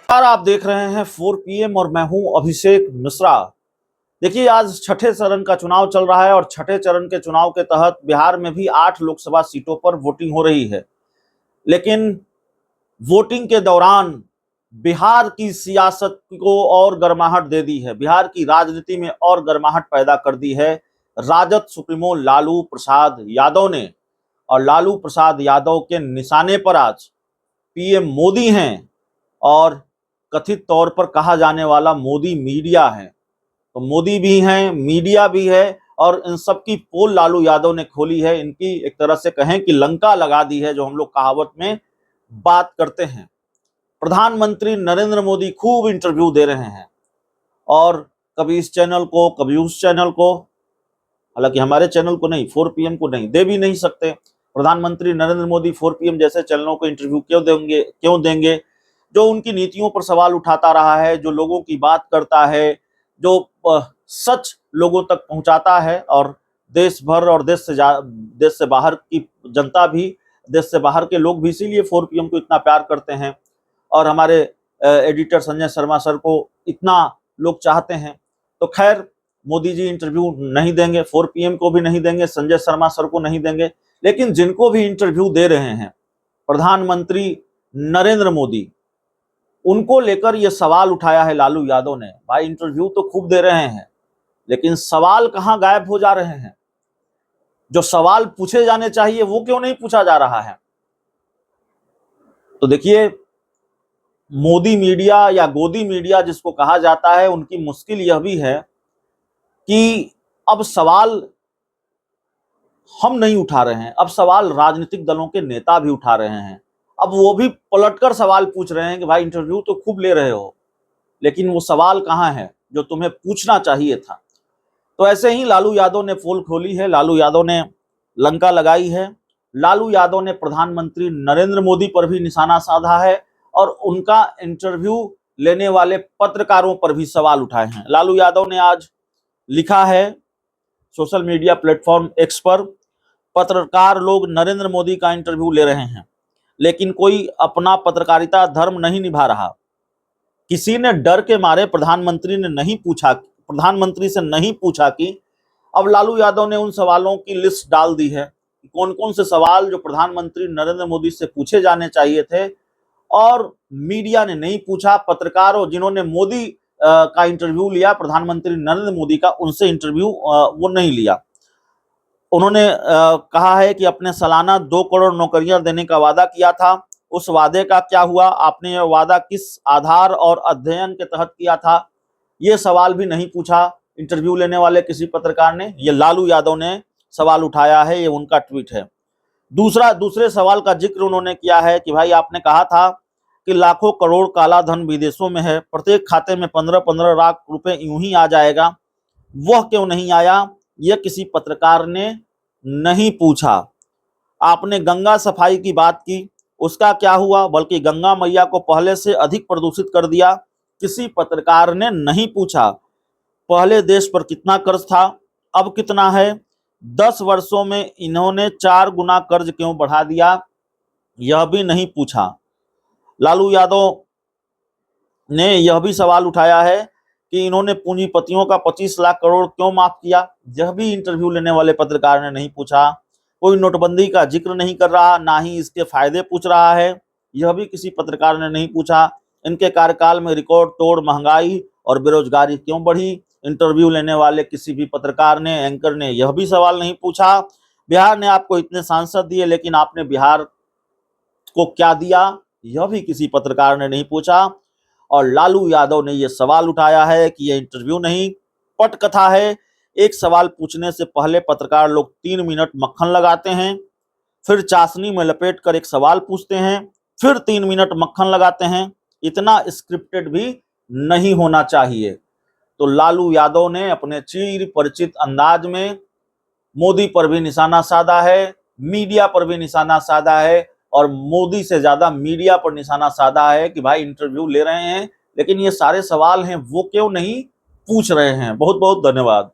यार आप देख रहे हैं 4 PM और मैं हूं अभिषेक मिश्रा। देखिए आज छठे चरण का चुनाव चल रहा है और छठे चरण के चुनाव के तहत बिहार में भी 8 लोकसभा सीटों पर वोटिंग हो रही है। लेकिन वोटिंग के दौरान बिहार की सियासत को और गर्माहट दे दी है, बिहार की राजनीति में और गर्माहट पैदा कर दी है राजद सुप्रीमो लालू प्रसाद यादव ने। और लालू प्रसाद यादव के निशाने पर आज पीएम मोदी हैं और कथित तौर पर कहा जाने वाला मोदी मीडिया है। तो मोदी भी हैं, मीडिया भी है और इन सब की पोल लालू यादव ने खोली है। इनकी एक तरह से कहें कि लंका लगा दी है, जो हम लोग कहावत में बात करते हैं। प्रधानमंत्री नरेंद्र मोदी खूब इंटरव्यू दे रहे हैं और कभी इस चैनल को कभी उस चैनल को, हालांकि हमारे चैनल को नहीं, 4 PM को नहीं, दे भी नहीं सकते। प्रधानमंत्री नरेंद्र मोदी 4 PM जैसे चैनलों को इंटरव्यू क्यों देंगे? जो उनकी नीतियों पर सवाल उठाता रहा है, जो लोगों की बात करता है, जो सच लोगों तक पहुंचाता है और देश भर और देश से बाहर की जनता भी, देश से बाहर के लोग भी इसीलिए 4 PM को इतना प्यार करते हैं और हमारे एडिटर संजय शर्मा सर को इतना लोग चाहते हैं। तो खैर मोदी जी इंटरव्यू नहीं देंगे, 4 PM को भी नहीं देंगे, संजय शर्मा सर को नहीं देंगे, लेकिन जिनको भी इंटरव्यू दे रहे हैं प्रधानमंत्री नरेंद्र मोदी, उनको लेकर यह सवाल उठाया है लालू यादव ने। भाई इंटरव्यू तो खूब दे रहे हैं, लेकिन सवाल कहां गायब हो जा रहे हैं? जो सवाल पूछे जाने चाहिए वो क्यों नहीं पूछा जा रहा है? तो देखिए, मोदी मीडिया या गोदी मीडिया जिसको कहा जाता है, उनकी मुश्किल यह भी है कि अब सवाल हम नहीं उठा रहे हैं, अब सवाल राजनीतिक दलों के नेता भी उठा रहे हैं। अब वो भी पलटकर सवाल पूछ रहे हैं कि भाई इंटरव्यू तो खूब ले रहे हो, लेकिन वो सवाल कहाँ है जो तुम्हें पूछना चाहिए था? तो ऐसे ही लालू यादव ने पोल खोली है, लालू यादव ने लंका लगाई है। लालू यादव ने प्रधानमंत्री नरेंद्र मोदी पर भी निशाना साधा है और उनका इंटरव्यू लेने वाले पत्रकारों पर भी सवाल उठाए हैं। लालू यादव ने आज लिखा है सोशल मीडिया प्लेटफॉर्म एक्स पर, पत्रकार लोग नरेंद्र मोदी का इंटरव्यू ले रहे हैं, लेकिन कोई अपना पत्रकारिता धर्म नहीं निभा रहा। किसी ने डर के मारे प्रधानमंत्री से नहीं पूछा कि अब लालू यादव ने उन सवालों की लिस्ट डाल दी है, कौन कौन से सवाल जो प्रधानमंत्री नरेंद्र मोदी से पूछे जाने चाहिए थे और मीडिया ने नहीं पूछा। पत्रकारों जिन्होंने मोदी का इंटरव्यू लिया, प्रधानमंत्री नरेंद्र मोदी का, उनसे इंटरव्यू वो नहीं लिया। उन्होंने कहा है कि अपने सालाना 2 करोड़ नौकरियां देने का वादा किया था, उस वादे का क्या हुआ? आपने यह वादा किस आधार और अध्ययन के तहत किया था? ये सवाल भी नहीं पूछा इंटरव्यू लेने वाले किसी पत्रकार ने। ये लालू यादव ने सवाल उठाया है, ये उनका ट्वीट है। दूसरे सवाल का जिक्र उन्होंने किया है कि भाई आपने कहा था कि लाखों करोड़ काला धन विदेशों में है, प्रत्येक खाते में 15-15 लाख रुपए यूं ही आ जाएगा, वह क्यों नहीं आया? यह किसी पत्रकार ने नहीं पूछा। आपने गंगा सफाई की बात की, उसका क्या हुआ? बल्कि गंगा मैया को पहले से अधिक प्रदूषित कर दिया, किसी पत्रकार ने नहीं पूछा। पहले देश पर कितना कर्ज था, अब कितना है? 10 वर्षों में इन्होंने 4 गुना कर्ज क्यों बढ़ा दिया, यह भी नहीं पूछा। लालू यादव ने यह भी सवाल उठाया है कि इन्होंने पूंजीपतियों का 25 लाख करोड़ क्यों माफ किया, यह भी इंटरव्यू लेने वाले पत्रकार ने नहीं पूछा। कोई नोटबंदी का जिक्र नहीं कर रहा, ना ही इसके फायदे पूछ रहा है, यह भी किसी पत्रकार ने नहीं पूछा। इनके कार्यकाल में रिकॉर्ड तोड़ महंगाई और बेरोजगारी क्यों बढ़ी, इंटरव्यू लेने वाले किसी भी पत्रकार ने, एंकर ने यह भी सवाल नहीं पूछा। बिहार ने आपको इतने सांसद दिए, लेकिन आपने बिहार को क्या दिया, यह भी किसी पत्रकार ने नहीं पूछा। और लालू यादव ने यह सवाल उठाया है कि यह इंटरव्यू नहीं, पटकथा है। एक सवाल पूछने से पहले पत्रकार लोग 3 मिनट मक्खन लगाते हैं, फिर चाशनी में लपेट कर एक सवाल पूछते हैं, फिर 3 मिनट मक्खन लगाते हैं। इतना स्क्रिप्टेड भी नहीं होना चाहिए। तो लालू यादव ने अपने चिर परिचित अंदाज में मोदी पर भी निशाना साधा है, मीडिया पर भी निशाना साधा है और मोदी से ज्यादा मीडिया पर निशाना साधा है कि भाई इंटरव्यू ले रहे हैं, लेकिन ये सारे सवाल हैं वो क्यों नहीं पूछ रहे हैं। बहुत बहुत धन्यवाद।